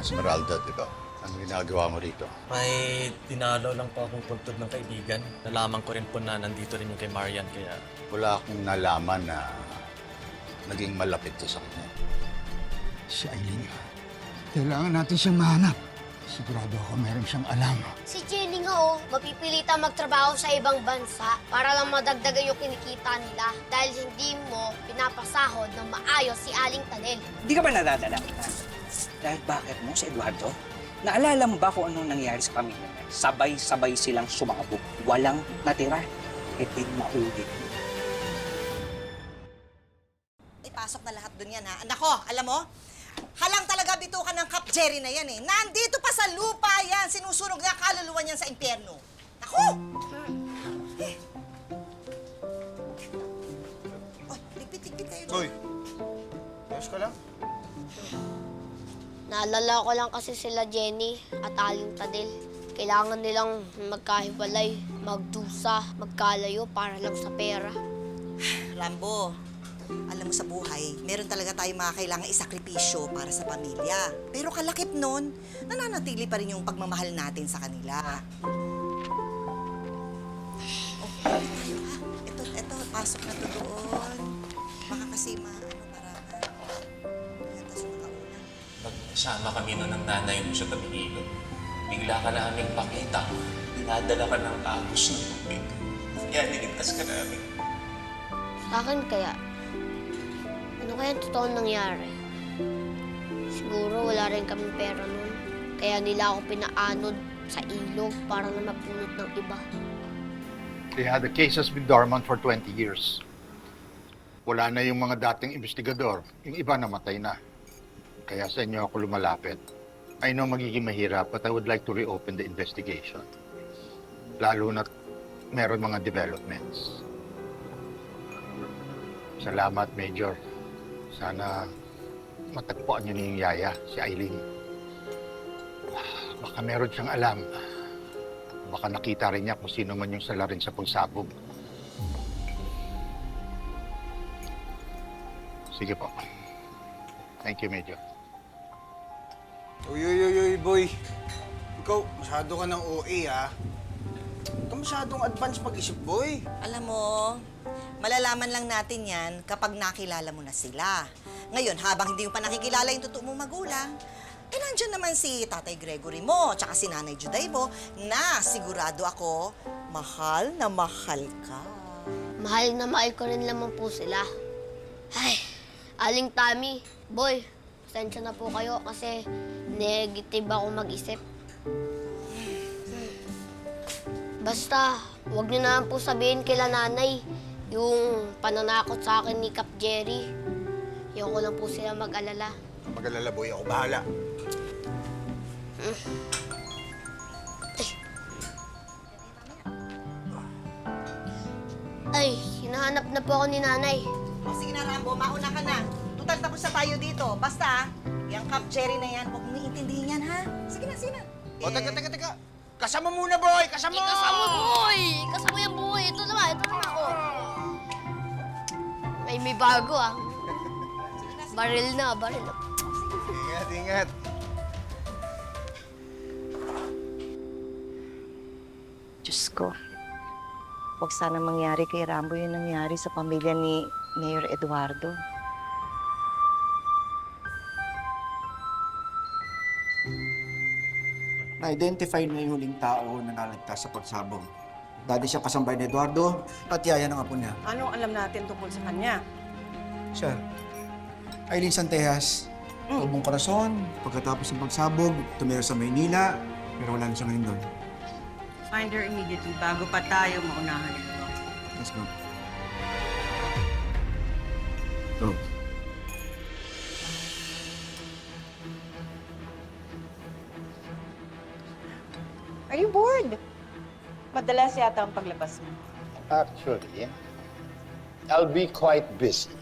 Esmeralda, di ba? Ano ginagawa mo rito? May dinalo lang po akong puntod ng kaibigan. Nalaman ko rin po na nandito rin yung kay Marian, kaya... Wala akong nalaman na naging malapit to sa kanya. Si Aileen, kailangan natin siyang mahanap. Sigurado ako meron siyang alam. Si Jenny nga mapipilitan magtrabaho sa ibang bansa para lang madagdagan yung kinikita nila dahil hindi mo pinapasahod ng maayos si Aling Tanel. Di ka ba nadadala? Dahil bakit mo si Eduardo? Naalala mo ba kung anong nangyari sa pamilya niya? Sabay-sabay silang sumabog. Walang natira. Itin maulit. Ipasok na lahat dun yan, ha? Nako, alam mo, halang talaga bitukan ng Cap Jerry na yan, eh. Nandito pa sa lupa yan. Sinusunog niya kaluluwa niyan sa impyerno. Nako! Oy, ligpit-ligpit kayo dyan. Uy, ayos ka lang? Naalala ko lang kasi sila Jenny at Aling Tanel. Kailangan nilang magkahiwalay, magdusa, magkalayo para lang sa pera. Rambo, alam mo sa buhay, meron talaga tayong mga kailangang isakripisyo para sa pamilya. Pero kalakip nun, nananatili pa rin yung pagmamahal natin sa kanila. Oh, ito, pasok na to doon. Baka kasi marama. Ayan, tas makauna. Nagsama kami noon ng nanay mo sa tabing-ilog. Bigla ka naming pakita. Dinadala ka ng agos ng tubig. Kaya niligtas ka namin. Sa akin kaya, ano kaya totoo nangyari? Siguro wala rin kami pera nun. Kaya nila ako pinaanod sa ilog para na mapulot ng iba. The case has been dormant for 20 years. Wala na yung mga dating investigador. Yung iba namatay na. Kaya sa inyo ako lumalapit. I know magiging mahirap, but I would like to reopen the investigation. Lalo na meron mga developments. Salamat, Major. Sana matagpuan niyo na yung yaya, si Aileen. Baka meron siyang alam. Baka nakita rin niya kung sino man yung salarin sa pagsabog. Sige po. Thank you, Major. Uy, boy. Ikaw, masyado ka ng OA, ha? Ikaw masyadong advance mag-isip, boy. Alam mo, malalaman lang natin yan kapag nakilala mo na sila. Ngayon, habang hindi mo pa nakikilala yung totoo mong magulang, eh nandiyan naman si Tatay Gregory mo, tsaka si Nanay Juday mo, na sigurado ako, mahal na mahal ka. Mahal na mahal ko rin naman po sila. Ay, Aling Tami, boy, pasensya na po kayo kasi negative ako mag-isip. Basta, huwag niyo naman po sabihin kila nanay yung pananakot sa akin ni Cap Jerry. Ayoko lang po sila mag-alala. Mag-alala, boy. Ako bahala. Ay, hinahanap na po ako ni nanay. O sige na, Rambo, mauna ka na. Tutal tapos na tayo dito. Basta, yung Cap Jerry na yan, huwag mong iintindihin yan, ha? Sige na, sige na. O, teka. Kasama muna, boy! Kasama! Kasama, boy! Kasama yan, boy! Ito naman, oh. May bago, ah. Baril na. Ingat. Diyos ko, huwag sana mangyari kay Rambo yung nangyari sa pamilya ni Mayor Eduardo. Na-identify na yung huling tao na naligtas sa pagsabog. Dati siya kasambay ni Eduardo at yaya ng apo niya. Anong alam natin tungkol sa kanya? Sir, Aileen Santejas, tubong korason, pagkatapos ng pagsabog, tumira sa Maynila, pero wala na siya ngayon doon. Find her immediately bago pa tayo maunahan ito. Let's go. Go. Are you bored? Madalas yata ang paglabas mo. Actually, I'll be quite busy.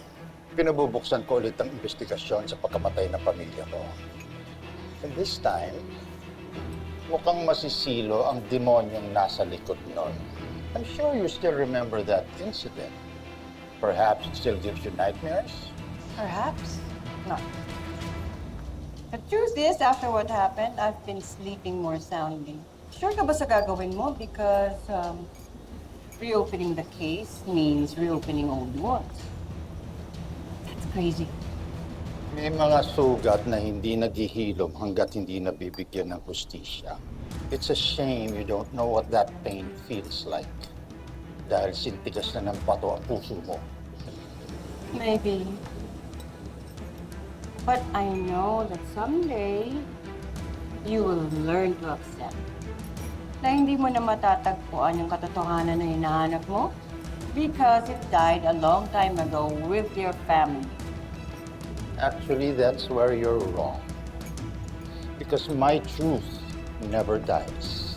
Pinabubuksan ko ulit ang investigasyon sa pagkamatay ng pamilya ko. And this time, mukhang masisilo ang demonyong nasa likod nun. I'm sure you still remember that incident. Perhaps it still gives you nightmares? Perhaps not. The truth is, after what happened, I've been sleeping more soundly. Sure ka ba sa gagawin mo? Because reopening the case means reopening old wounds. That's crazy. May mga sugat na hindi naghihilom hanggat hindi nabibigyan ng hustisya. It's a shame you don't know what that pain feels like. Dahil sintigas na ng bato ang puso mo. Maybe. But I know that someday, you will learn to accept na hindi mo na matatagpuan yung katotohanan na hinahanap mo because it died a long time ago with your family. Actually, that's where you're wrong. Because my truth never dies.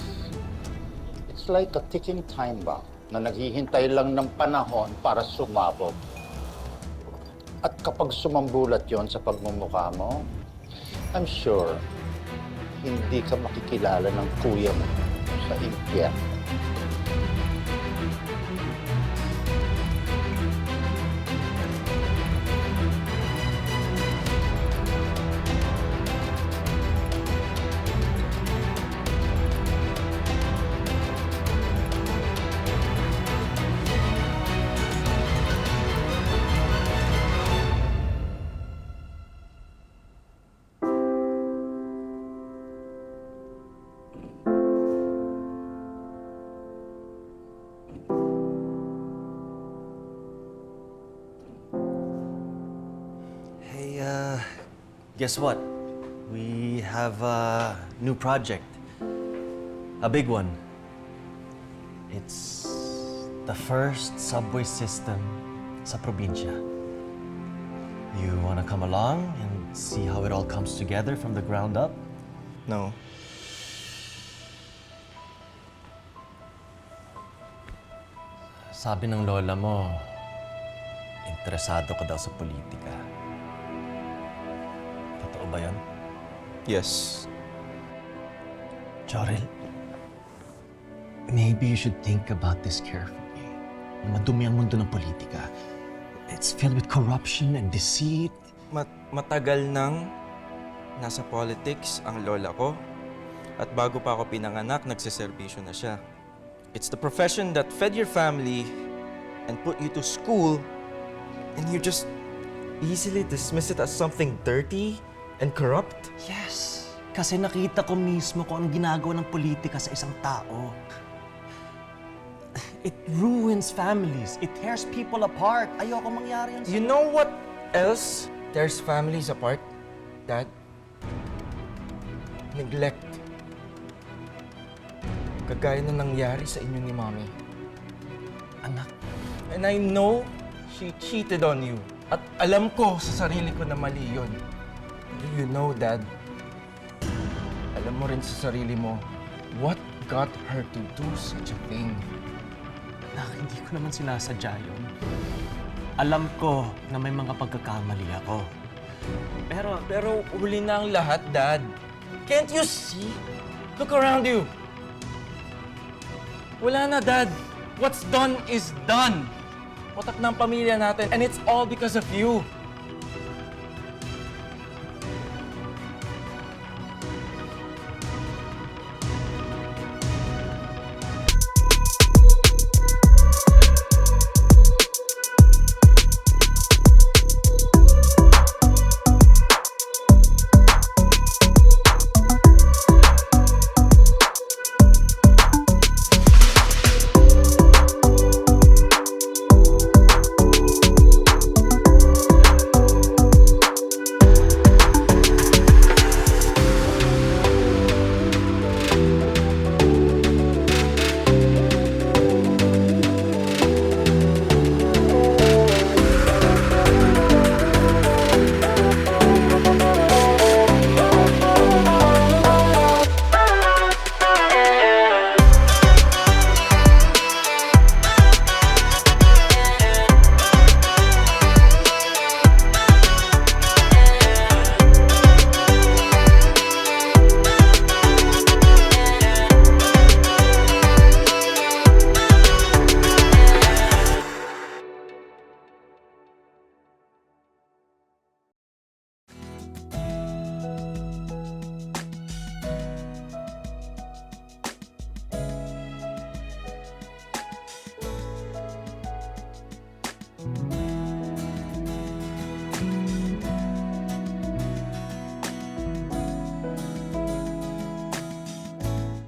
It's like a ticking time bomb na naghihintay lang ng panahon para sumabog. At kapag sumambulat yon sa pagmumukha mo, I'm sure hindi ka makikilala ng kuya mo sa impyerno. Hey, guess what? We have a new project. A big one. It's the first subway system sa probinsya. You wanna come along and see how it all comes together from the ground up? No. Sabi ng lola mo, interesado ka daw sa politika. Totoo ba yan? Yes. Jorel, maybe you should think about this carefully. Madumi ang mundo ng politika. It's filled with corruption and deceit. Matagal nang nasa politics ang lola ko. At bago pa ako pinanganak, nagsiservisyo na siya. It's the profession that fed your family and put you to school, and you just easily dismiss it as something dirty and corrupt? Yes, kasi nakita ko mismo kung ang ginagawa ng politika sa isang tao. It ruins families. It tears people apart. Ayoko mangyari yan. You know what else tears families apart, Dad? Neglect. Kagaya na nangyari sa inyo ni Mommy. Anak, And I know she cheated on you. At alam ko sa sarili ko na mali yun. Do you know, Dad? Alam mo rin sa sarili mo, what got her to do such a thing? anak, hindi ko naman sinasadya yun. Alam ko na may mga pagkakamali ako. Pero huli na ang lahat, Dad. Can't you see? Look around you. Wala na, Dad. What's done is done. Watak na ang pamilya natin, and it's all because of you.